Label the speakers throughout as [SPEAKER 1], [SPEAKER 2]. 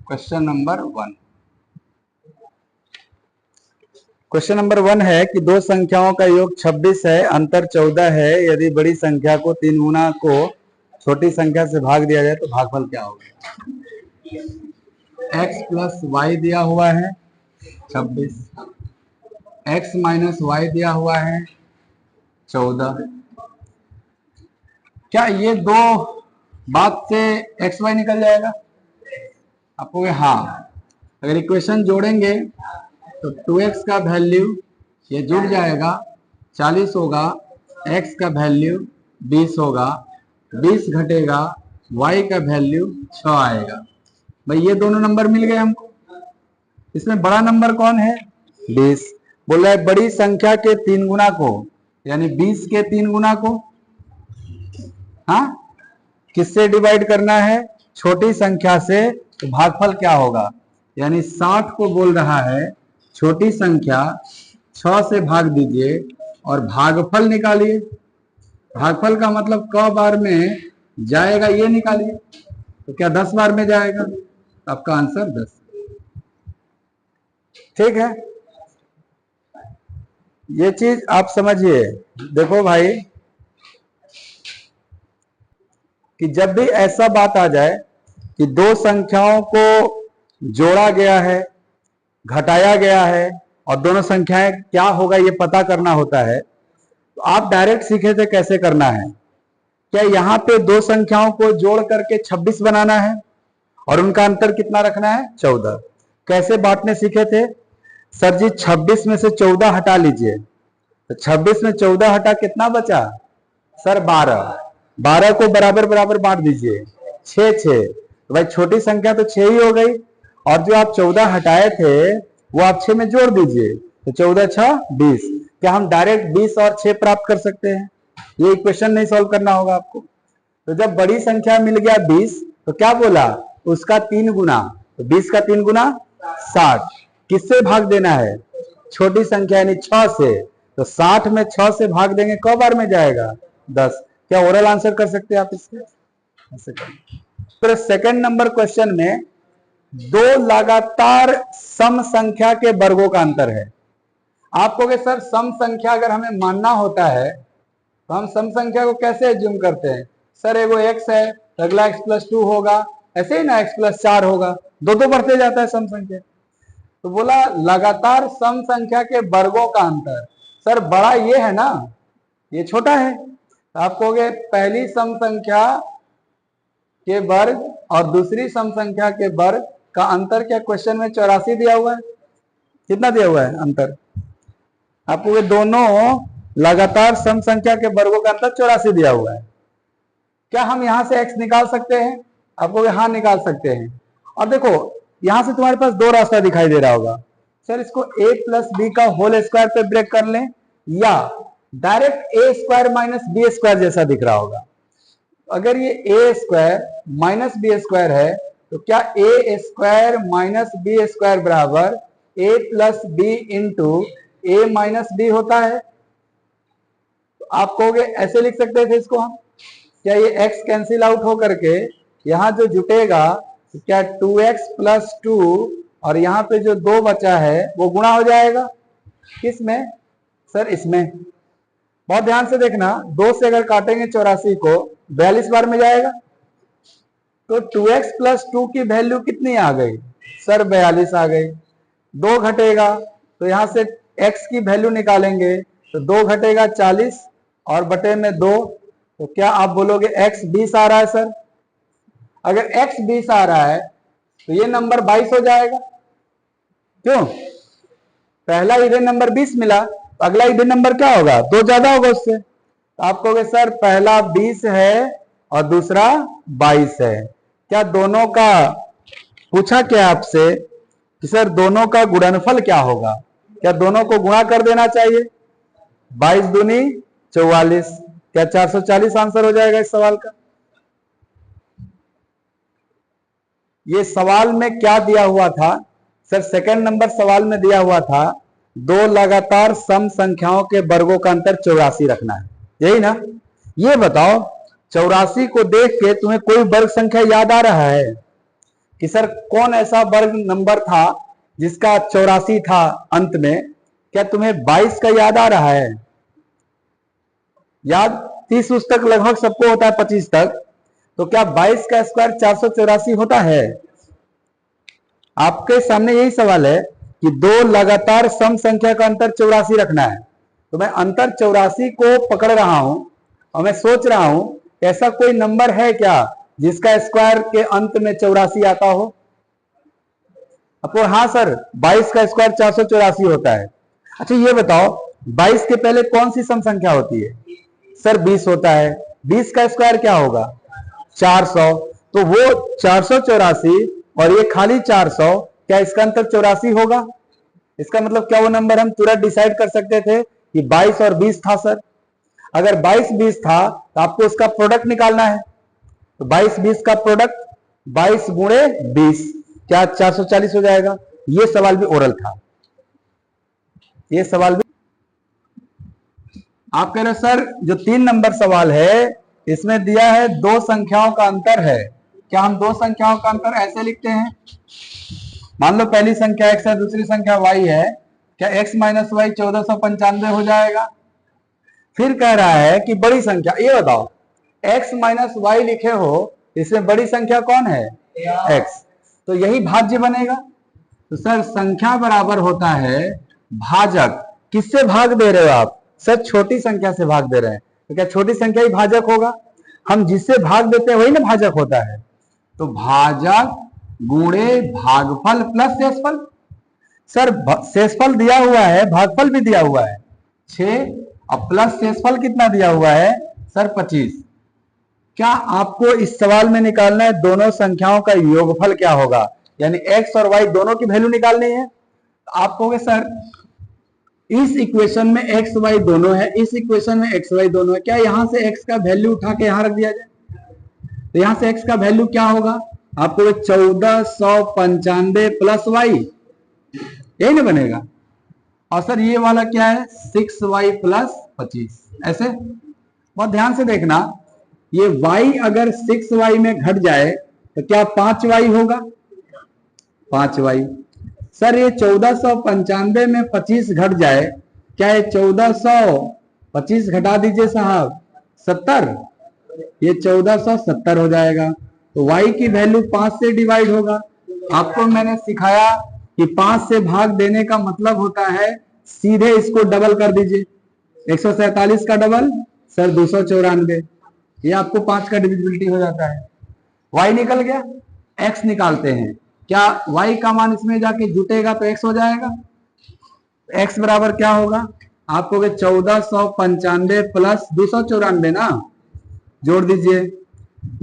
[SPEAKER 1] Question number 1। Question number 1 है कि दो संख्याओं का योग 26 है, अंतर 14 है। यदि बड़ी संख्या को 3 गुना को छोटी संख्या से भाग दिया जाए तो भागफल क्या होगा। x प्लस वाई दिया हुआ है 26, x माइनस वाई दिया हुआ है 14। क्या ये दो बात से एक्स वाई निकल जाएगा? आपको हाँ, अगर इक्वेशन जोड़ेंगे तो 2x का वैल्यू ये जुड़ जाएगा 40 होगा, x का वैल्यू 20 होगा, 20 घटेगा, y का वैल्यू 6 आएगा। भाई ये दोनों नंबर मिल गए हमको। इसमें बड़ा नंबर कौन है? 20। बोल रहा है बड़ी संख्या के 3 गुना को, यानी 20 के 3 गुना को हाँ किससे डिवाइड करना है? छोटी संख्या से। तो भागफल क्या होगा? यानी 60 को बोल रहा है छोटी संख्या 6 से भाग दीजिए और भागफल निकालिए। भागफल का मतलब क बार में जाएगा ये निकालिए। तो क्या 10 बार में जाएगा? आपका आंसर 10। ठीक है, ये चीज आप समझिए। देखो भाई कि जब भी ऐसा बात आ जाए कि दो संख्याओं को जोड़ा गया है, घटाया गया है और दोनों संख्याएं क्या होगा ये पता करना होता है, तो आप डायरेक्ट सीखे थे कैसे करना है। क्या यहाँ पे दो संख्याओं को जोड़ करके 26 बनाना है और उनका अंतर कितना रखना है? 14। कैसे बांटने सीखे थे? सर जी 26 में से 14 हटा लीजिए, तो 26 में 14 हटा कितना बचा? सर 12। 12 को बराबर बराबर बांट दीजिए, 6 6। तो भाई छोटी संख्या तो 6 ही हो गई, और जो आप 14 हटाए थे वो आप 6 में जोड़ दीजिए, तो 14 6 20। क्या हम डायरेक्ट 20 और 6 प्राप्त कर सकते हैं? ये इक्वेशन नहीं सॉल्व करना होगा आपको। तो जब बड़ी संख्या मिल गया 20, तो क्या बोला? उसका 3 गुना। तो 20 का 3 गुना 60। किससे भाग देना है? छोटी संख्या यानी 6 से। तो 60 में 6 से भाग देंगे, क बार में जाएगा? 10। क्या ओरल आंसर कर सकते हैं आप इसके? ऐसे करें। तो सेकंड नंबर क्वेश्चन में दो लगातार सम संख्या के वर्गों का अंतर है। आप कहोगे सर सम संख्या अगर हमें मानना होता है तो हम सम संख्या को कैसे एज्यूम करते हैं? सर एगो x है, अगला x प्लस 2 होगा, ऐसे ही ना x प्लस 4 होगा, दो दो बढ़ते जाता है सम संख्या। तो बोला लगातार सम संख्या के वर्गों का अंतर। सर बड़ा ये है ना, ये छोटा है। तो आप कहोगे पहली सम संख्या के वर्ग और दूसरी सम संख्या के वर्ग का अंतर क्या क्वेश्चन में 84 दिया हुआ है? कितना दिया हुआ है अंतर? आपको दोनों लगातार सम संख्या के वर्गों का अंतर 84 दिया हुआ है। क्या हम यहां से x निकाल सकते हैं? आपको हाँ निकाल सकते हैं। और देखो यहां से तुम्हारे पास दो रास्ता दिखाई दे रहा होगा। सर इसको a प्लस बी का होल स्क्वायर पे ब्रेक कर लें, या direct a square minus B square जैसा दिख रहा होगा। अगर ये a square minus B square है तो क्या a square minus B square बराबर a plus B into a minus B होता है? तो आप कहोगे ऐसे लिख सकते थे इसको हम। क्या ये x कैंसिल आउट हो करके यहां जो जुटेगा तो क्या 2x प्लस 2 और यहाँ पे जो 2 बचा है वो गुणा हो जाएगा? किस में? सर इसमें। बहुत ध्यान से देखना, 2 से अगर काटेंगे 84 को 42 बार में जाएगा। तो 2x प्लस 2 की वैल्यू कितनी आ गई? सर 42 आ गई। 2 घटेगा तो यहां से x की वैल्यू निकालेंगे, तो 2 घटेगा 40 और बटे में 2। तो क्या आप बोलोगे x 20 आ रहा है? सर अगर x 20 आ रहा है तो ये नंबर 22 हो जाएगा। क्यों? पहला इवन नंबर 20 मिला, तो अगला इवन नंबर क्या होगा? 2 ज्यादा होगा उससे। तो आप कहोगे सर पहला 20 है और दूसरा 22 है। क्या दोनों का पूछा क्या आपसे कि सर दोनों का गुणनफल क्या होगा? क्या दोनों को गुणा कर देना चाहिए? 22 दूनी 44। क्या 440 आंसर हो जाएगा इस सवाल का? ये सवाल में क्या दिया हुआ था? सर सेकंड नंबर सवाल में दिया हुआ था दो लगातार सम संख्याओं के वर्गों का अंतर 84 रखना है, यही ना? ये बताओ 84 को देख के तुम्हें कोई वर्ग संख्या याद आ रहा है? कि सर कौन ऐसा वर्ग नंबर था जिसका 84 था अंत में। क्या तुम्हें 22 का याद आ रहा है? याद 30 उस तक लगभग सबको होता है, 25 तक। तो क्या 22 का स्क्वायर 484 होता है? आपके सामने यही सवाल है कि दो लगातार सम संख्या का अंतर 84 रखना है। तो मैं अंतर 84 को पकड़ रहा हूं और मैं सोच रहा हूं ऐसा कोई नंबर है क्या जिसका स्क्वायर के अंत में 84 आता हो? आपको हाँ सर 22 का स्क्वायर 484 होता है। अच्छा ये बताओ 22 के पहले कौन सी सम संख्या होती है? सर 20 होता है। 20 का स्क्वायर क्या होगा? 400। तो वो 484 और ये खाली 400, क्या इसका अंतर 84 होगा? इसका मतलब क्या वो नंबर हम तुरंत डिसाइड कर सकते थे कि 22 और 20 था सर? अगर 22-20 था तो आपको इसका प्रोडक्ट निकालना है। तो 22-20 का प्रोडक्ट 22 गुणे 20 क्या 440 हो जाएगा? ये सवाल भी ओरल था। ये सवाल भी आप कह रहे सर जो 3 नंबर सवाल है इसमें दिया है दो संख्याओं का अंतर है। क्या हम दो संख्याओं का अंतर ऐसे लिखते हैं? मान लो पहली संख्या x है, दूसरी संख्या y है। क्या x माइनस वाई 1495 हो जाएगा? फिर कह रहा है कि बड़ी संख्या, ये बताओ x माइनस वाई लिखे हो, इसमें बड़ी संख्या कौन है? x। तो यही भाज्य बनेगा। तो सर संख्या बराबर होता है भाजक। किससे भाग दे रहे हो आप? सर छोटी संख्या से भाग दे रहे हैं। तो क्या छोटी संख्या ही भाजक होगा? हम जिससे भाग देते हैं वही ना भाजक होता है। तो भाजक गुणे भागफल प्लस शेषफल। सर शेषफल दिया हुआ है, भागफल भी दिया हुआ है 6 और प्लस शेषफल कितना दिया हुआ है सर? 25। क्या आपको इस सवाल में निकालना है दोनों संख्याओं का योगफल क्या होगा, यानी x और y दोनों की वैल्यू निकालनी है। आप कहोगे सर इस इक्वेशन में x y दोनों है, इस इक्वेशन में x y दोनों है, क्या यहां से x का वैल्यू उठा के यहां रख दिया जाए? तो यहां से x का वैल्यू क्या होगा? आपको 1495 प्लस y, यही ना बनेगा। और सर ये वाला क्या है? 6y plus 25। ऐसे बहुत ध्यान से देखना, ये y अगर 6y में घट जाए तो क्या 5y होगा? 5y। सर ये 1495 में 25 घट जाए, क्या ये 1425 घटा दीजिए साहब 70, ये 1470 हो जाएगा। तो y की वैल्यू 5 से डिवाइड होगा। आपको मैंने सिखाया कि 5 से भाग देने का मतलब होता है सीधे इसको डबल कर दीजिए। 147 का डबल सर 294, ये आपको 5 का डिविजिबिलिटी हो जाता है। y निकल गया, x निकालते हैं। क्या y का मान इसमें जाके जुटेगा तो x हो जाएगा। x बराबर क्या होगा? आपको 1495 प्लस 294 ना, जोड़ दीजिए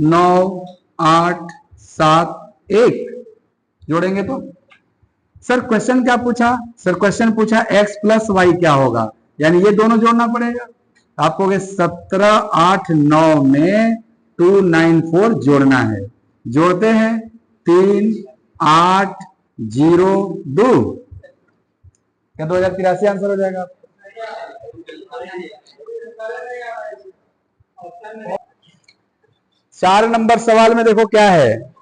[SPEAKER 1] 9 8 7 1, जोड़ेंगे तो सर क्वेश्चन क्या पूछा? सर क्वेश्चन पूछा x प्लस वाई क्या होगा, यानी ये दोनों जोड़ना पड़ेगा। आपको 17 8 9 में 294 जोड़ना है। जोड़ते हैं 3 8 0 2, क्या 2083 आंसर हो जाएगा? 4 नंबर सवाल में देखो क्या है,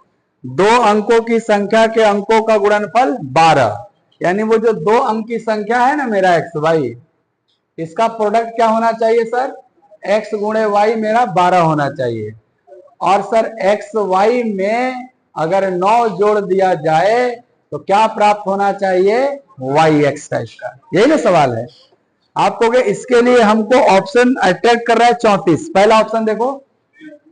[SPEAKER 1] दो अंकों की संख्या के अंकों का गुणनफल 12, यानी वो जो दो अंक की संख्या है ना मेरा एक्स वाई, इसका प्रोडक्ट क्या होना चाहिए सर? x गुणे वाई मेरा 12 होना चाहिए। और सर एक्स वाई में अगर 9 जोड़ दिया जाए तो क्या प्राप्त होना चाहिए? वाई एक्स का। इसका यही ना सवाल है। आप कहोगे इसके लिए हमको ऑप्शन अट्रैक्ट कर रहा है 34। पहला ऑप्शन देखो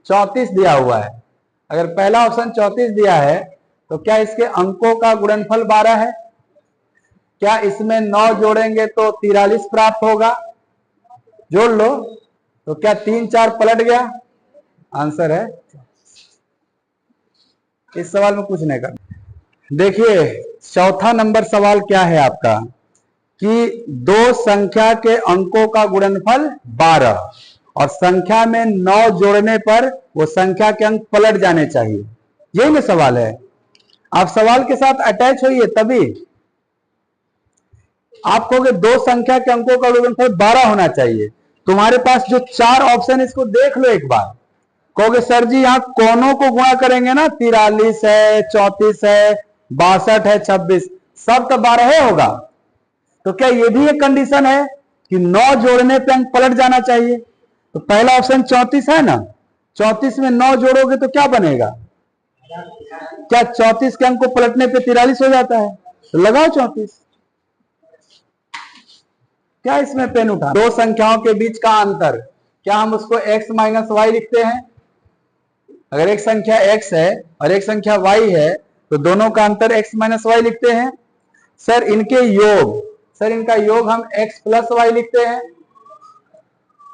[SPEAKER 1] 34 दिया हुआ है। अगर पहला ऑप्शन 34 दिया है तो क्या इसके अंकों का गुणनफल 12 है? क्या इसमें 9 जोड़ेंगे तो 43 प्राप्त होगा? जोड़ लो तो क्या 3 4 पलट गया? आंसर है। इस सवाल में कुछ नहीं करना। देखिए चौथा नंबर सवाल क्या है आपका कि दो संख्या के अंकों का गुणनफल 12 और संख्या में 9 जोड़ने पर वो संख्या के अंक पलट जाने चाहिए। यही ना सवाल है। आप सवाल के साथ अटैच होइए तभी। आप कहोगे दो संख्या के अंकों का गुणनफल 12 होना चाहिए। तुम्हारे पास जो 4 ऑप्शन इसको देख लो एक बार, कहोगे सर जी यहाँ कोनों को गुणा करेंगे ना, 43 है, 34 है, 62 है, 26, सब तो 12 होगा। तो क्या ये भी एक कंडीशन है कि 9 जोड़ने पे अंक पलट जाना चाहिए? तो पहला ऑप्शन 34 है ना, 34 में 9 जोड़ोगे तो क्या बनेगा? क्या 34 के अंक को पलटने पे 43 हो जाता है? तो लगाओ 34। क्या इसमें पेन उठा? दो संख्याओं के बीच का अंतर, क्या हम उसको x माइनस वाई लिखते हैं? अगर एक संख्या x है और एक संख्या y है तो दोनों का अंतर x माइनस वाई लिखते हैं। सर इनके योग, सर इनका योग हम x प्लस वाई लिखते हैं।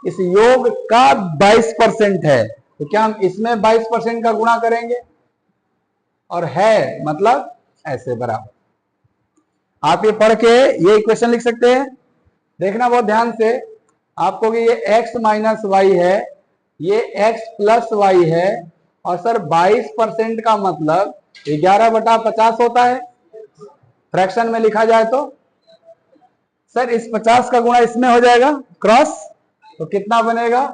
[SPEAKER 1] इस योग का 22% है तो क्या हम इसमें 22% का गुणा करेंगे? और है मतलब ऐसे बराबर। आप ये पढ़ के ये इक्वेशन लिख सकते हैं। देखना बहुत ध्यान से आपको कि ये x माइनस वाई है, ये x प्लस वाई है, और सर 22% का मतलब 11/50 होता है फ्रैक्शन में लिखा जाए तो। सर इस 50 का गुणा इसमें हो जाएगा क्रॉस, तो कितना बनेगा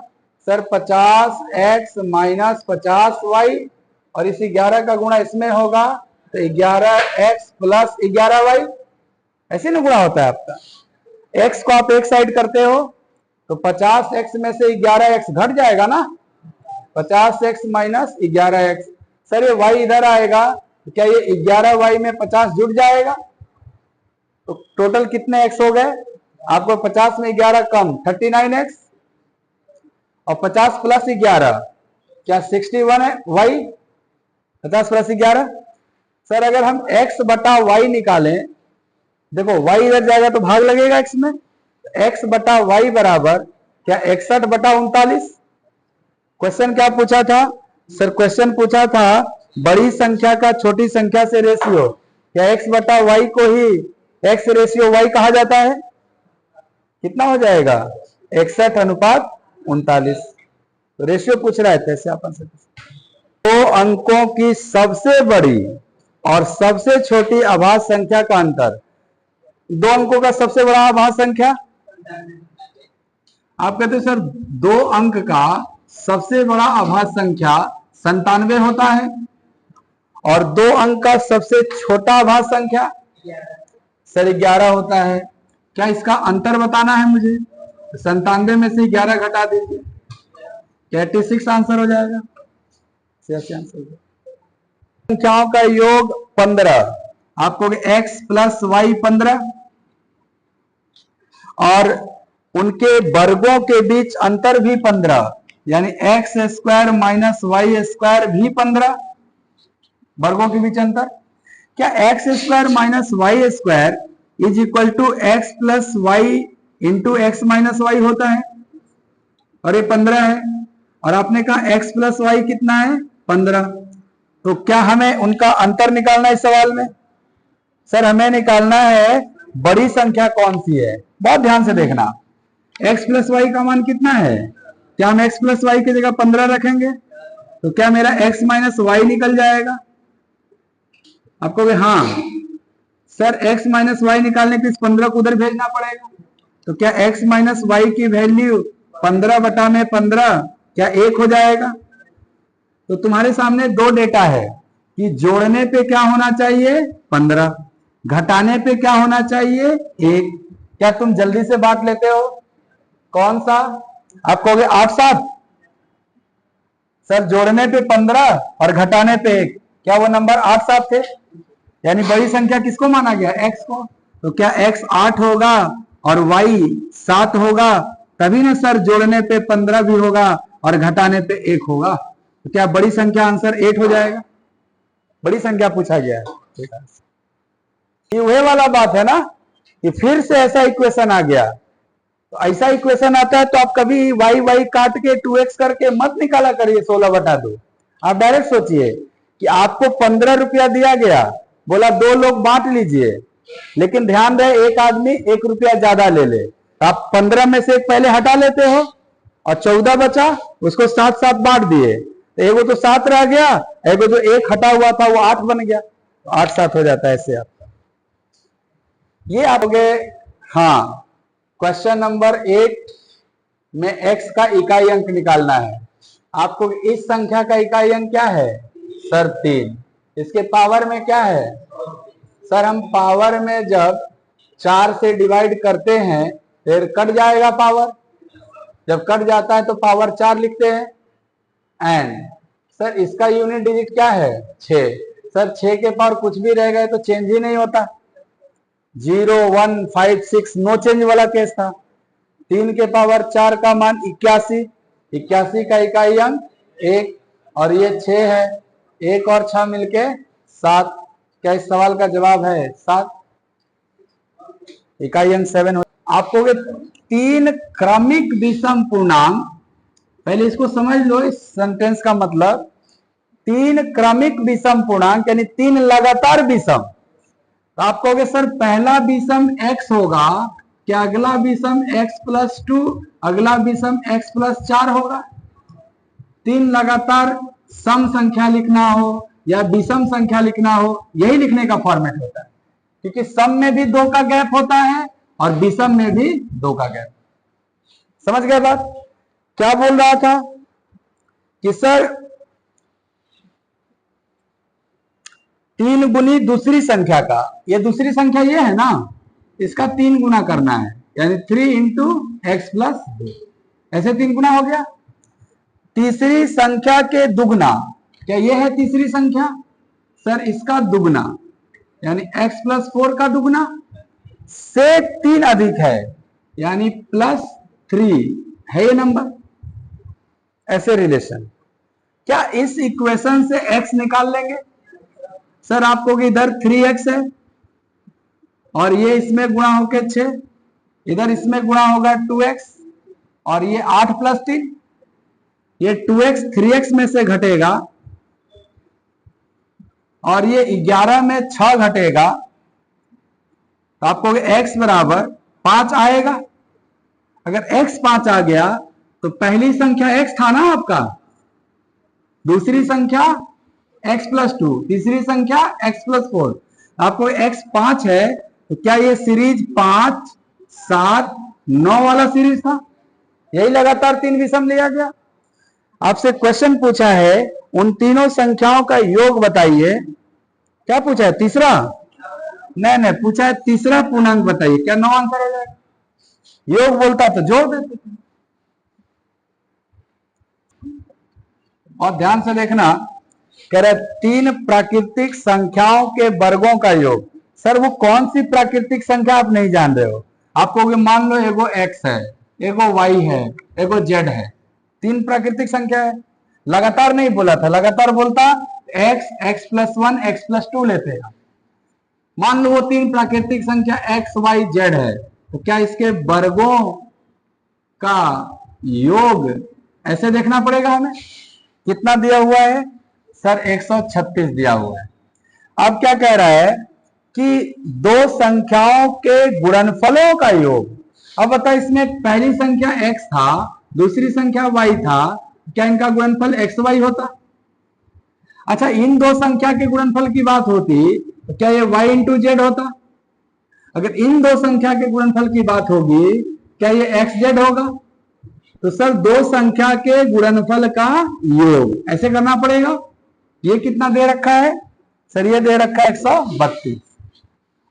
[SPEAKER 1] सर? 50x माइनस 50y, और इस 11 का गुणा इसमें होगा तो 11x प्लस 11y। ऐसे ना गुणा होता है आपका। x को आप एक साइड करते हो तो 50x में से 11x घट जाएगा ना, 50x माइनस 11x। सर ये y इधर आएगा तो क्या ये 11y में 50 जुड़ जाएगा? तो टोटल कितने x हो गए आपको? 50 में 11 कम 39x, और 50 प्लस 11 क्या 61 है y? 50 प्लस 11। सर अगर हम x बटा y निकालें, देखो y इधर जाएगा तो भाग लगेगा x में, x बटा y बराबर क्या 61/39। क्वेश्चन क्या पूछा था सर? क्वेश्चन पूछा था बड़ी संख्या का छोटी संख्या से रेशियो, क्या x बटा y को ही x रेशियो y कहा जाता है? कितना हो जाएगा? 61:39। तो रेशियो पूछ रहा है, कैसे अपन से? दो अंकों की सबसे बड़ी और सबसे छोटी अभाज्य संख्या का अंतर। दो अंकों का सबसे बड़ा अभाज्य संख्या, आप कहते हैं सर 2 अंक का सबसे बड़ा अभाज्य संख्या 97 होता है, और 2 अंक का सबसे छोटा अभाज्य संख्या सर 11 होता है। क्या इसका अंतर बताना है मुझे? 97 में से 11 घटा दीजिए, 86 आंसर हो जाएगा। संख्याओं का योग 15, आपको x प्लस वाई 15, और उनके वर्गों के बीच अंतर भी 15, यानी X square minus Y square भी 15 वर्गों के बीच अंतर। क्या X square minus Y square is equal to X plus Y into X minus Y होता है? और ये 15 है, और आपने कहा x प्लस वाई कितना है? 15। तो क्या हमें उनका अंतर निकालना है इस सवाल में? सर हमें निकालना है बड़ी संख्या कौन सी है। बहुत ध्यान से देखना, x प्लस वाई का मान कितना है? क्या हम x प्लस वाई की जगह 15 रखेंगे तो क्या मेरा x माइनस वाई निकल जाएगा? आपको भी हाँ सर x माइनस वाई निकालने के इस 15 को उधर भेजना पड़ेगा। तो क्या x माइनस वाई की वैल्यू 15/15 क्या 1 हो जाएगा? तो तुम्हारे सामने 2 डेटा है कि जोड़ने पे क्या होना चाहिए? 15, घटाने पे क्या होना चाहिए? 1। क्या तुम जल्दी से बांट लेते हो? कौन सा? आप कहोगे 8/7। सर जोड़ने पे 15 और घटाने पे 1, क्या वो नंबर 8/7 थे? यानी बड़ी संख्या किसको माना गया? x को। तो क्या x 8 होगा और y 7 होगा? तभी ना सर जोड़ने पे 15 भी होगा और घटाने पे 1 होगा। तो क्या बड़ी संख्या आंसर 8 हो जाएगा? बड़ी संख्या पूछा गया है। ये वही वाला बात है ना कि फिर से ऐसा इक्वेशन आ गया। तो ऐसा इक्वेशन आता है तो आप कभी y काट के 2x करके मत निकाला करिए 16/2। आप डायरेक्ट सोचिए कि आपको 15 रुपया दिया गया, बोला 2 लोग बांट लीजिए, लेकिन ध्यान रहे एक आदमी 1 रुपया ज्यादा ले ले, तो आप 15 में से एक पहले हटा लेते हो और 14 बचा, उसको 7/7 बांट दिए, तो एगो तो 7 रह गया, एगो जो 1 हटा हुआ था वो 8 बन गया, तो 8/7 हो जाता है ऐसे आपका। ये आप गए। हाँ, क्वेश्चन नंबर 8 में x का इकाई अंक निकालना है। आपको इस संख्या का इकाई अंक क्या है सर 3, इसके पावर में क्या है सर, हम पावर में जब 4 से डिवाइड करते हैं फिर कट जाएगा पावर, जब कट जाता है तो पावर 4 लिखते हैं। एंड सर इसका यूनिट डिजिट क्या है 6, सर 6 के पावर कुछ भी रह गए तो चेंज ही नहीं होता, 0 1 5 6 नो चेंज वाला केस था। 3 के पावर 4 का मान 81, 81 का इकाई अंक 1 और ये 6 है, 1 और 6 मिलके 7। क्या इस सवाल का जवाब है 7? इकाई अंक 7 हो। आपको 3 क्रमिक विषम पूर्णांक, पहले इसको समझ लो इस सेंटेंस का मतलब, 3 क्रमिक विषम पूर्णांक यानी 3 लगातार विषम। तो आप कहोगे सर पहला विषम x होगा क्या, अगला विषम x+2, अगला विषम x+4 होगा? 3 लगातार सम संख्या लिखना हो या विषम संख्या लिखना हो, यही लिखने का फॉर्मेट होता है, क्योंकि सम में भी 2 का गैप होता है और विषम में भी 2 का गैप। समझ गए बात? क्या बोल रहा था कि सर 3 गुनी दूसरी संख्या का, ये दूसरी संख्या ये है ना, इसका 3 गुना करना है, यानी 3 इंटू x+2, ऐसे 3 गुना हो गया। तीसरी संख्या के दुगना, क्या ये है तीसरी संख्या सर, इसका दुगना यानी x+4 का दुगना से 3 अधिक है यानी +3 है ये नंबर, ऐसे रिलेशन। क्या इस इक्वेशन से x निकाल लेंगे सर? आपको कि इधर 3x है और ये इसमें गुणा होकर 6, इधर इसमें गुणा होगा 2x और ये 8 + 3, ये 2x 3x में से घटेगा और ये 11 में 6 घटेगा, तो आपको x बराबर 5 आएगा। अगर x 5 आ गया तो पहली संख्या x था ना आपका, दूसरी संख्या x+2, तीसरी संख्या x+4, आपको x 5 है, तो क्या ये सीरीज 5 7 9 वाला सीरीज था? यही लगातार 3 विषम लिया गया। आपसे क्वेश्चन पूछा है उन तीनों संख्याओं का योग बताइए। क्या पूछा है? तीसरा? नहीं, पूछा है तीसरा पूर्णांक बताइए। क्या 9 आंसर हो जाएगा? योग बोलता तो जोड़ देते। और ध्यान से देखना, कह रहे 3 प्राकृतिक संख्याओं के वर्गों का योग। सर वो कौन सी प्राकृतिक संख्या आप नहीं जान रहे हो? आपको मान लो एगो x है, एगो y है, एगो z है, 3 प्राकृतिक संख्या है। लगातार नहीं बोला था, लगातार बोलता x, x+1, x+2 लेते हैं। मान लो वो 3 प्राकृतिक संख्या x, y, z है, तो क्या इसके वर्गों का योग ऐसे देखना पड़ेगा हमें। कितना दिया हुआ है सर? 136 दिया हुआ है। अब क्या कह रहा है कि 2 संख्याओं के गुणनफलों का योग। अब बता, इसमें पहली संख्या x था, दूसरी संख्या y था, क्या इनका गुणनफल xy होता? अच्छा, इन 2 संख्या के गुणनफल की बात होती तो क्या ये y इंटू जेड होता? अगर इन 2 संख्या के गुणनफल की बात होगी, क्या ये xz होगा? तो सर 2 संख्या के गुणनफल का योग ऐसे करना पड़ेगा। ये कितना दे रखा है सर? ये दे रखा है 132।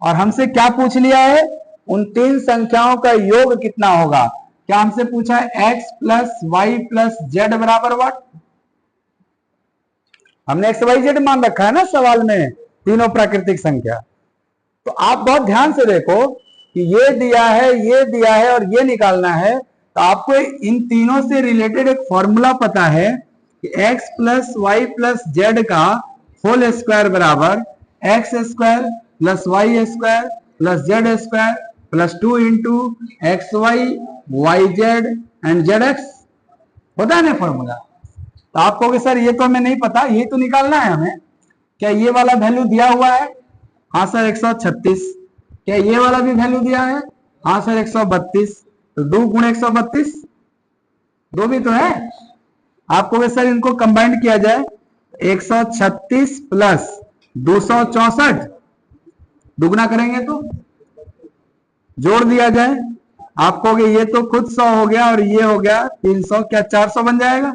[SPEAKER 1] और हमसे क्या पूछ लिया है? उन 3 संख्याओं का योग कितना होगा। क्या हमसे पूछा है x + y + z बराबर व्हाट? हमने x, y, z मान रखा है ना सवाल में, तीनों प्राकृतिक संख्या। तो आप बहुत ध्यान से देखो कि ये दिया है, ये दिया है और ये निकालना है, तो आपको इन तीनों से रिलेटेड एक फॉर्मूला पता है कि x + y + z का होल स्क्वायर बराबर x² + y² + z² + 2 into xy, yz and zx होता है ना फॉर्मूला। तो आप कहोगे सर ये तो हमें नहीं पता, यही तो निकालना है हमें। क्या ये वाला वैल्यू दिया हुआ है? हाँ सर 136। क्या ये वाला भी वैल्यू दिया है? हाँ सर 132। तो 2 × 132, 2 भी तो है। आपको सर इनको कंबाइंड किया जाए, 136 + 264, दुगना करेंगे तो जोड़ दिया जाए, आपको ये तो खुद 100 हो गया और ये हो गया 300, क्या 400 बन जाएगा?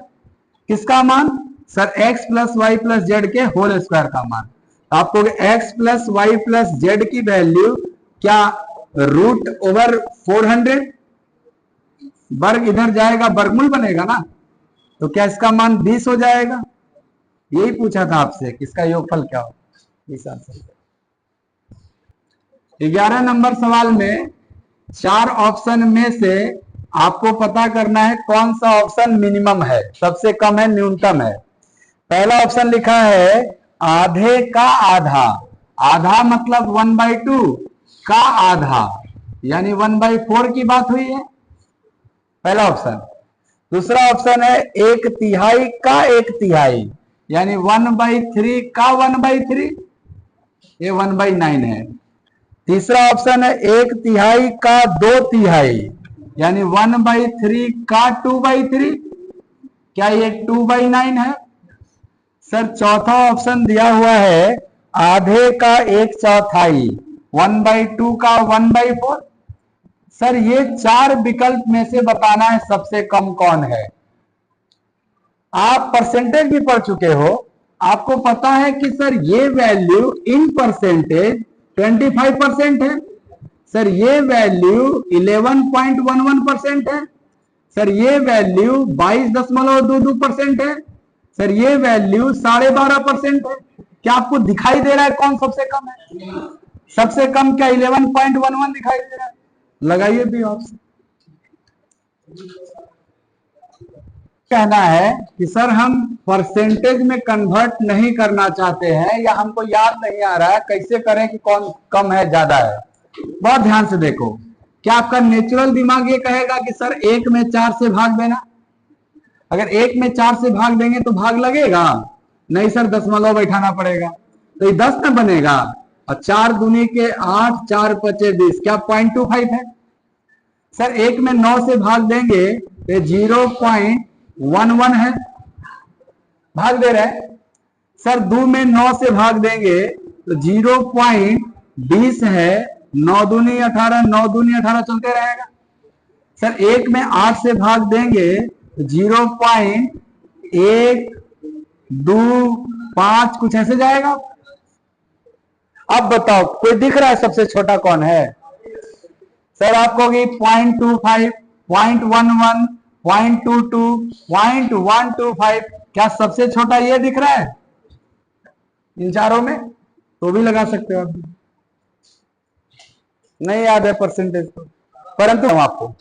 [SPEAKER 1] किसका मान? Sir x plus Y plus Z के होल स्क्वायर का मान। आपको x plus Y plus Z की वैल्यू क्या रूट ओवर 400, वर्ग इधर जाएगा वर्गमूल बनेगा ना, तो क्या इसका मान 20 हो जाएगा? यही पूछा था आपसे किसका योगफल क्या हो। 20 आंसर। 11 नंबर सवाल में 4 ऑप्शन में से आपको पता करना है कौन सा ऑप्शन मिनिमम है, सबसे कम है, न्यूनतम है। पहला ऑप्शन लिखा है आधे का आधा, आधा मतलब 1/2 का आधा, यानी 1/4 की बात हुई है, पहला ऑप्शन। दूसरा ऑप्शन है 1/3 का 1/3, यानी 1/3 का 1/3, ये 1/9 है। तीसरा ऑप्शन है 1/3 का 2/3, यानी 1/3 का 2/3, क्या ये 2/9 है? सर चौथा ऑप्शन दिया हुआ है आधे का 1/4, 1/2 का 1/4। सर ये 4 विकल्प में से बताना है सबसे कम कौन है। आप परसेंटेज भी पढ़ चुके हो, आपको पता है कि सर ये वैल्यू इन परसेंटेज 25% है, सर ये वैल्यू 11.11% है, सर ये वैल्यू 22.22% है, सर ये वैल्यू 12.5% है। क्या आपको दिखाई दे रहा है कौन सबसे कम है? सबसे कम क्या 11.11 दिखाई दे रहा है? लगाइए भी ऑप्शन। कहना है कि सर हम परसेंटेज में कन्वर्ट नहीं करना चाहते हैं, या हमको याद नहीं आ रहा है कैसे करें कि कौन कम है ज्यादा है। बहुत ध्यान से देखो, क्या आपका नेचुरल दिमाग ये कहेगा कि सर 1 में 4 से भाग देना? अगर 1 में 4 से भाग देंगे तो भाग लगेगा नहीं सर, दशमलव बैठाना पड़ेगा, तो ये 10 में बनेगा। और 4 दूनी के 8, 4 पचे 20, क्या 0.25 है? सर 1 में 9 से भाग देंगे तो 0.11 है, भाग दे रहे हैं। सर 2 में 9 से भाग देंगे तो 0.20 है, 9 दूनी 18, 9 दूनी 18 चलते रहेगा। सर 1 में 8 से भाग देंगे तो 0.125 कुछ ऐसे जाएगा। अब बताओ कोई दिख रहा है सबसे छोटा कौन है? सर आपको 0.25, 0.11, 0.22, 0.125, क्या सबसे छोटा ये दिख रहा है इन चारों में? तो भी लगा सकते हो आप, नहीं याद है परसेंटेज तो, परंतु हम आपको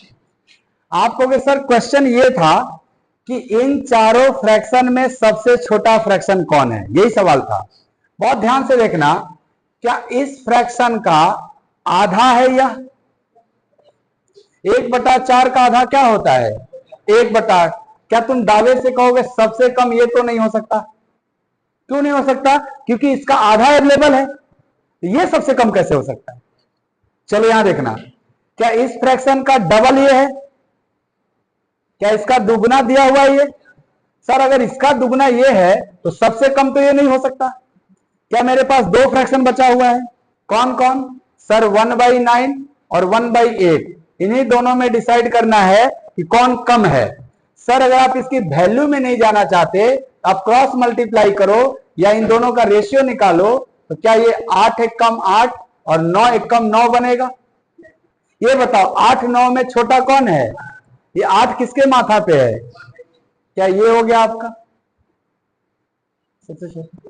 [SPEAKER 1] कि सर क्वेश्चन ये था कि इन चारों फ्रैक्शन में सबसे छोटा फ्रैक्शन कौन है, यही सवाल था। बहुत ध्यान से देखना, क्या इस फ्रैक्शन का आधा है यह? 1/4 का आधा क्या होता है? 1/8। क्या तुम दावे से कहोगे सबसे कम ये तो नहीं हो सकता? क्यों नहीं हो सकता? क्योंकि इसका आधा अवेलेबल है, ये सबसे कम कैसे हो सकता है? चलो यहां देखना, क्या इस फ्रैक्शन का डबल ये है? क्या इसका दुगना दिया हुआ ये? सर अगर इसका दुगना ये है तो सबसे कम तो ये नहीं हो सकता। क्या मेरे पास 2 फ्रैक्शन बचा हुआ है, कौन कौन? सर 1/9 और 1/8, इन्हीं दोनों में डिसाइड करना है कि कौन कम है। सर अगर आप इसकी वैल्यू में नहीं जाना चाहते, आप क्रॉस मल्टीप्लाई करो या इन दोनों का रेशियो निकालो, तो क्या ये 8 एक कम 8 और 9 एक कम 9 बनेगा? ये बताओ 8 9 में छोटा कौन है? ये 8 किसके माथा पे है? क्या ये हो गया आपका सबसे छोटा?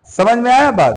[SPEAKER 1] समझ में आया बात?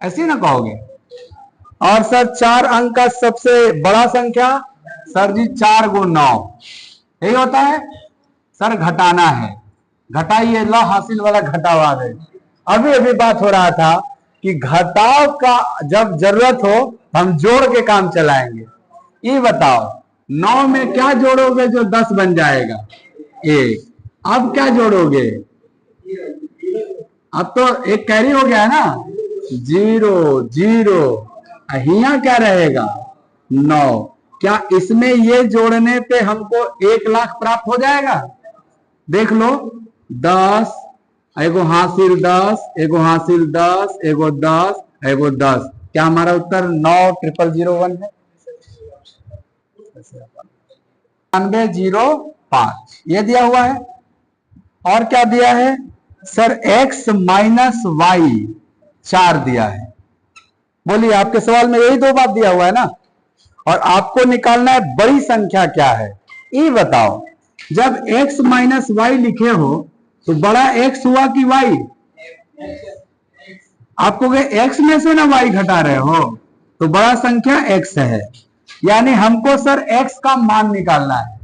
[SPEAKER 1] ऐसे ना कहोगे। और सर 4 अंक का सबसे बड़ा संख्या, सर जी 4 गुण 9, यही होता है। सर घटाना है, घटाइए, ला हासिल वाला घटावाद है। अभी अभी बात हो रहा था कि घटाव का जब जरूरत हो हम जोड़ के काम चलाएंगे। ये बताओ 9 में क्या जोड़ोगे जो 10 बन जाएगा? 1। अब क्या जोड़ोगे? अब तो एक कैरी हो गया है ना, 0 0, यहाँ क्या रहेगा? 9। क्या इसमें ये जोड़ने पे हमको 1 लाख प्राप्त हो जाएगा? देख लो, 10, एगो हासिल 10, एगो हासिल 10, एगो 10, एगो 10। क्या हमारा उत्तर 90001 है? 9905 ये दिया हुआ है। और क्या दिया है? सर x माइनस वाई 4 दिया है। बोलिए, आपके सवाल में यही 2 बात दिया हुआ है ना। और आपको निकालना है बड़ी संख्या क्या है, ये बताओ। जब x माइनस वाई लिखे हो तो बड़ा x हुआ कि y? आपको x में से ना y घटा रहे हो तो बड़ा संख्या x है। यानी हमको सर x का मान निकालना है।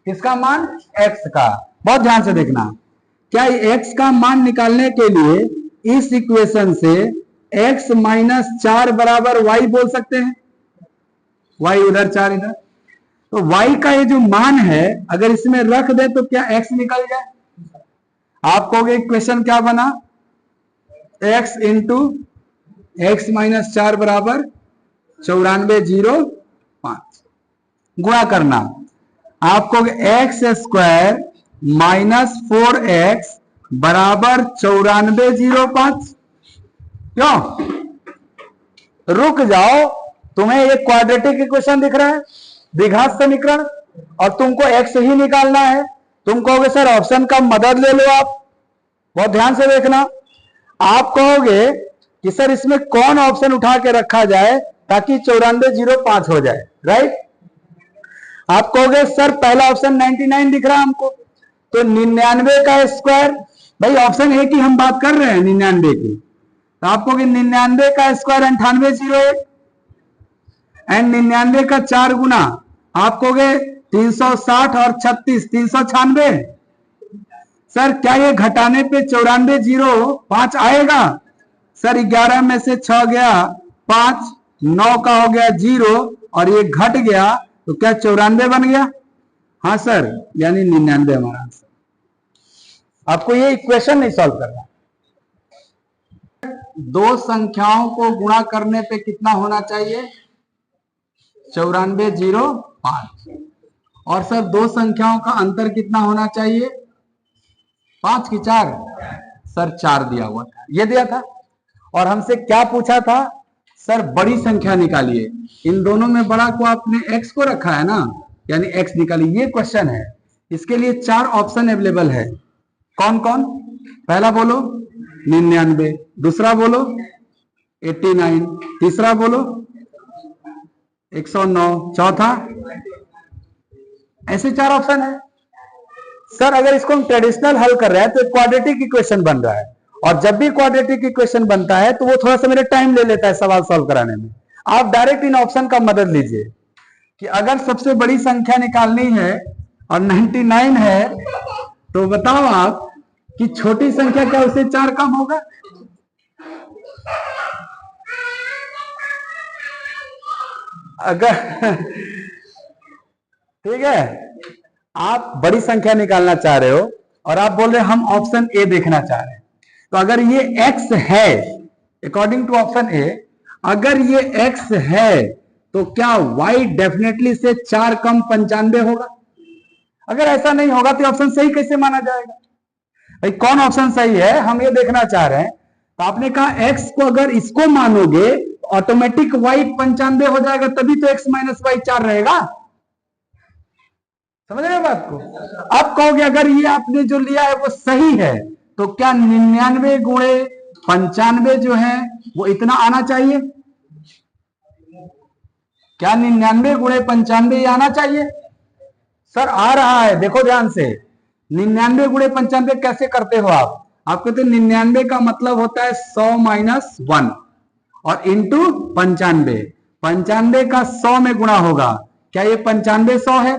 [SPEAKER 1] किसका मान? x का। बहुत ध्यान से देखना, क्या x का मान निकालने के लिए इस इक्वेशन से x माइनस 4 बराबर y बोल सकते हैं? y उधर 4 इधर, तो y का ये जो मान है अगर इसमें रख दे तो क्या x निकल जाए? आप कहोगे इक्वेशन क्या बना? x इंटू एक्स माइनस 4 बराबर 9405। गुणा करना, आपको एक्स स्क्वायर माइनस 4x बराबर 9405। क्यों? रुक जाओ, तुम्हें ये क्वाड्रेटिक इक्वेशन दिख रहा है, द्विघात समीकरण, और तुमको x ही निकालना है। तुम कहोगे सर ऑप्शन का मदद ले लो आप। बहुत ध्यान से देखना, आप कहोगे कि सर इसमें कौन ऑप्शन उठा के रखा जाए ताकि 9405 हो जाए, राइट? आप कहोगे सर पहला ऑप्शन 99 दिख रहा है हमको, तो 99 का स्क्वायर, भाई ऑप्शन ए की हम बात कर रहे हैं 99 की, तो आप कहोगे 99 का स्क्वायर 9801 एंड 99 का 4 गुना, आप कहोगे 360 और 36 396। सर क्या ये घटाने पे 9405 आएगा? सर 11 में से 6 गया 5, 9 का हो गया 0 और ये घट गया तो क्या 94 बन गया? हाँ सर, यानी 99 हमारा आंसर। आपको ये इक्वेशन नहीं सॉल्व करना। 2 संख्याओं को गुणा करने पे कितना होना चाहिए? 9405। और सर 2 संख्याओं का अंतर कितना होना चाहिए? 5 की 4? सर 4 दिया हुआ था, ये दिया था। और हमसे क्या पूछा था? सर बड़ी संख्या निकालिए। इन दोनों में बड़ा को आपने x को रखा है ना, यानी x निकालिए, ये क्वेश्चन है। इसके लिए 4 ऑप्शन अवेलेबल है। कौन कौन? पहला बोलो 99, दूसरा बोलो 89, तीसरा बोलो 109, चौथा, ऐसे 4 ऑप्शन है। सर अगर इसको हम ट्रेडिशनल हल कर रहे हैं तो क्वाड्रेटिक इक्वेशन बन रहा है, और जब भी क्वाड्रेटिक इक्वेशन बनता है तो वो थोड़ा सा मेरे टाइम ले लेता है सवाल सॉल्व कराने में। आप डायरेक्ट इन ऑप्शन का मदद लीजिए कि अगर सबसे बड़ी संख्या निकालनी है और 99 है तो बताओ आप कि छोटी संख्या क्या उससे 4 कम होगा? अगर ठीक है, आप बड़ी संख्या निकालना चाह रहे हो और आप बोल रहे हैं हम ऑप्शन ए देखना चाह रहे हैं, तो अगर ये x है अकॉर्डिंग टू ऑप्शन ए, अगर ये x है तो क्या y डेफिनेटली से 4 कम 95 होगा? अगर ऐसा नहीं होगा तो ऑप्शन सही कैसे माना जाएगा? भाई कौन ऑप्शन सही है हम ये देखना चाह रहे हैं। तो आपने कहा x को अगर इसको मानोगे तो ऑटोमेटिक y 95 हो जाएगा, तभी तो x माइनस वाई 4 रहेगा। समझ रहे हो बात को? अब कहोगे अगर ये आपने जो लिया है वो सही है तो क्या 99 गुणे 95 जो है वो इतना आना चाहिए? क्या 99 गुणे 95 ये आना चाहिए? सर आ रहा है, देखो ध्यान से। 99 गुणे 95 कैसे करते हो आप? आपको तो 99 का मतलब होता है 100 माइनस 1, और इंटू 95। 95 का 100 में गुणा होगा, क्या ये 95 100 है?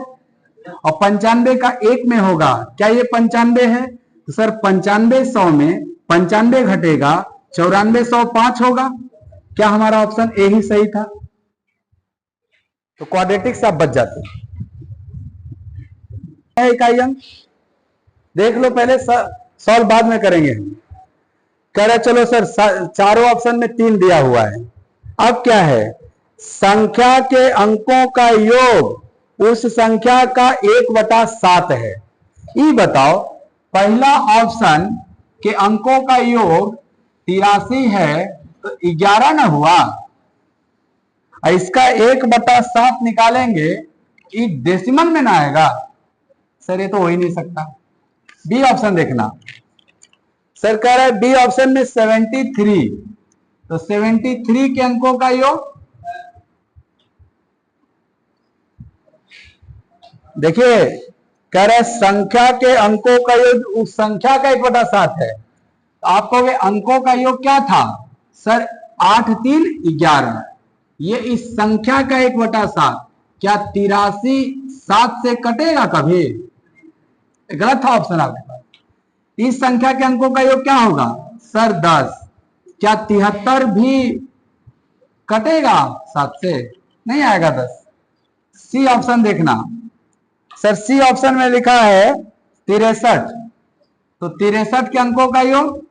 [SPEAKER 1] और 95 का 1 में होगा, क्या ये 95 है? तो सर 95 100 में 95 घटेगा, 94 100 5 होगा। क्या हमारा ऑप्शन ए ही सही था? तो क्वाड्रेटिक से आप बच जाते हैं। इकाई अंक देख लो, पहले सॉल्व बाद में करेंगे हम। कह रहे चलो सर चारों ऑप्शन में 3 दिया हुआ है। अब क्या है? संख्या के अंकों का योग उस संख्या का 1/7 है। ये बताओ, पहला ऑप्शन के अंकों का योग 83 है तो 11 ना हुआ। इसका 1/7 निकालेंगे, ये डेसिमल में ना आएगा। सर ये तो हो ही नहीं सकता। बी ऑप्शन देखना। सर कह रहा है बी ऑप्शन में 73, तो 73 के अंकों का योग, देखिए कह रहा है संख्या के अंकों का योग उस संख्या का 1/7 है। तो आप कहोगे अंकों का योग क्या था? सर 8 3 11, ये इस संख्या का 1/7। क्या 83 7 से कटेगा कभी? गलत था ऑप्शन आपके पास। इस संख्या के अंकों का योग क्या होगा? सर 10। क्या 73 भी कटेगा 7 से? नहीं आएगा 10। सी ऑप्शन देखना। सर सी ऑप्शन में लिखा है 63, तो 63 के अंकों का योग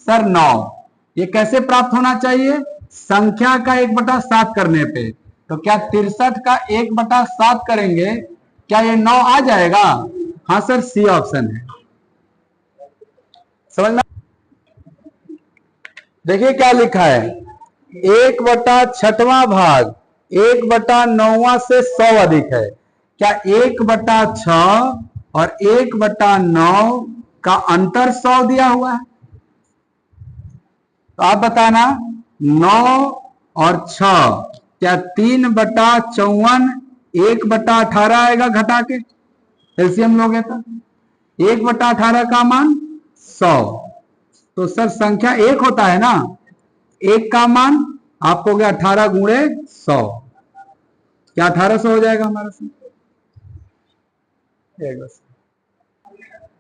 [SPEAKER 1] सर 9। ये कैसे प्राप्त होना चाहिए? संख्या का 1/7 करने पे। तो क्या 63 का 1/7 करेंगे, क्या ये 9 आ जाएगा? हाँ सर सी ऑप्शन है। समझना। देखिए क्या लिखा है, 1/6वां भाग 1/9 से 100 अधिक है। क्या 1/6 और 1/9 का अंतर 100 दिया हुआ है? तो आप बताना 9 और 6, क्या 3/54 1/18 आएगा घटा के? एलसीएम लोगे तो 1/18 का मान 100। तो सर संख्या 1 होता है ना, 1 का मान आपको गया 18 गुणे 100। क्या 1800 हो जाएगा हमारा संख्या?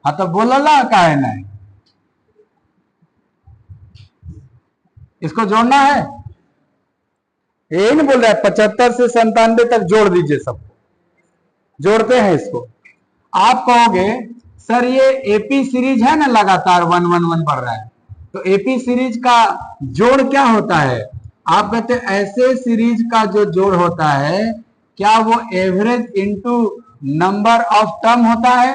[SPEAKER 1] हाँ तो बोला का है ना, इसको जोड़ना है। ये नहीं बोल रहा है 75 से 97 तक जोड़ दीजिए सबको। जोड़ते हैं इसको। आप कहोगे सर ये एपी सीरीज है ना, लगातार 1 1 1 बढ़ रहा है, तो एपी सीरीज का जोड़ क्या होता है? आप कहते हैं ऐसे सीरीज का जो जोड़ होता है, क्या वो average into number of term होता है?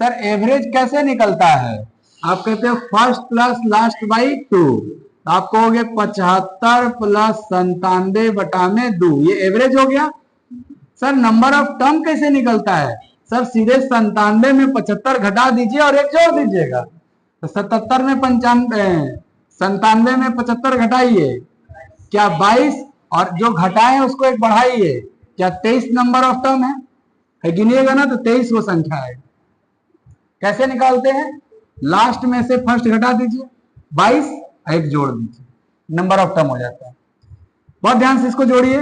[SPEAKER 1] सर एवरेज कैसे निकलता है? आप कहते हैं फर्स्ट प्लस लास्ट बाई 2। आप कहोगे 75 प्लस 97 बटा में 2, ये एवरेज हो गया। सर नंबर ऑफ टर्म कैसे निकलता है? सर सीधे 97 में 75 घटा दीजिए और एक जोड़ दीजिएगा। तो 77 में 97 में 75 घटाइए, क्या 22, और जो घटाए उसको एक बढ़ाइए, क्या 23 नंबर ऑफ टर्म है? गिनिएगा ना तो 23 वो संख्या है। कैसे निकालते हैं? लास्ट में से फर्स्ट घटा दीजिए, 22 एक जोड़ दीजिए, नंबर ऑफ टर्म हो जाता है। बहुत ध्यान से इसको जोड़िए।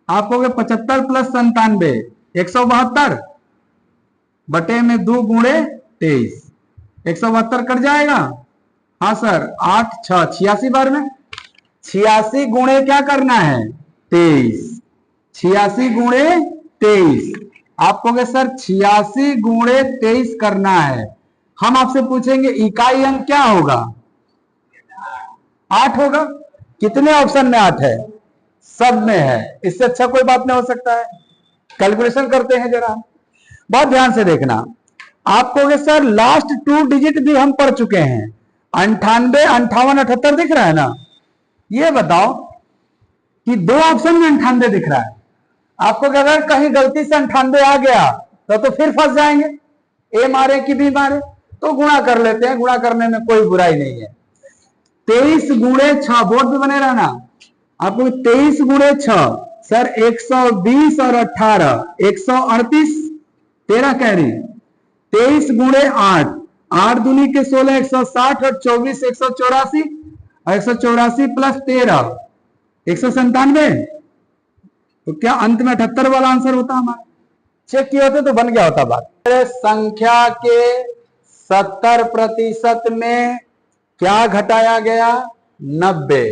[SPEAKER 1] आप कहोगे 75 प्लस 97 172 बटे में 2 गुणे 23, 172 कट जाएगा। हाँ सर 8 6 86 बार में 86 गुणे क्या करना है? 23। 86 गुणे 23। आप कहोगे सर 86 गुणे 23 करना है। हम आपसे पूछेंगे इकाई अंक क्या होगा? 8 होगा। कितने ऑप्शन में 8 है? सब में है। इससे अच्छा कोई बात नहीं हो सकता है। कैलकुलेशन करते हैं जरा, बहुत ध्यान से देखना। आप कहोगे सर लास्ट 2 डिजिट भी हम पढ़ चुके हैं, 98 58 78 दिख रहा है ना। ये बताओ कि 2 ऑप्शन में 98 दिख रहा है। आपको अगर कहीं गलती से 98 आ गया तो फिर फंस जाएंगे, ए मारे कि बी मारे, तो गुणा कर लेते हैं। गुणा करने में कोई बुराई नहीं है। 23 गुणे 6, बोर्ड पे बने रहना। आपको 23 गुणे 6 सर 120 और 18 138 13 कैरी। 23 गुणे 8 8 दूनी के 16 160 और 24 184 और 184 प्लस 13 197। तो क्या अंत में 78 वाला आंसर होता हमारा? चेक किए होते तो बन गया होता बात। संख्या के 70% में क्या घटाया गया? 90।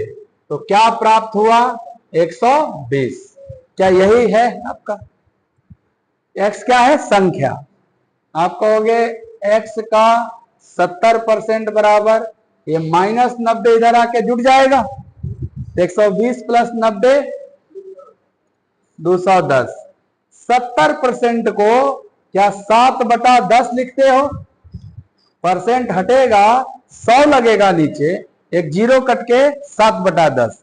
[SPEAKER 1] तो क्या प्राप्त हुआ? 120। क्या यही है आपका? x क्या है? संख्या। आप कहोगे x का 70% बराबर, ये -90 इधर आके जुड़ जाएगा, 120 प्लस 90 210। 70% को क्या 7/10 लिखते हो? परसेंट हटेगा, 100 लगेगा नीचे, एक जीरो कट के 7/10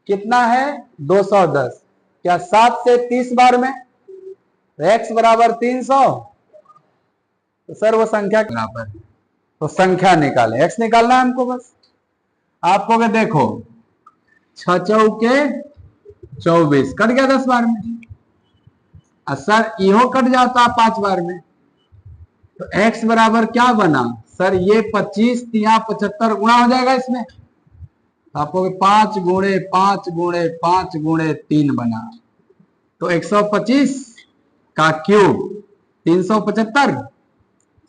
[SPEAKER 1] कितना है? 210। क्या 7 से 30 बार में? x बराबर 300। तो सर वो संख्या के बराबर, तो संख्या निकालें, x निकालना है हमको बस। आपको के देखो 6 चौके 24 कट गया 10 बार में, सर इहो कट जाता 5 बार में, तो x बराबर क्या बना? सर ये 25 यहाँ 75 गुणा हो जाएगा इसमें, तो आपको 5 गुणे 5 गुणे 5 गुणे 3 बना, तो 125 का क्यूब 375,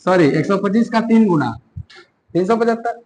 [SPEAKER 1] सॉरी 125 का 3 गुना 375।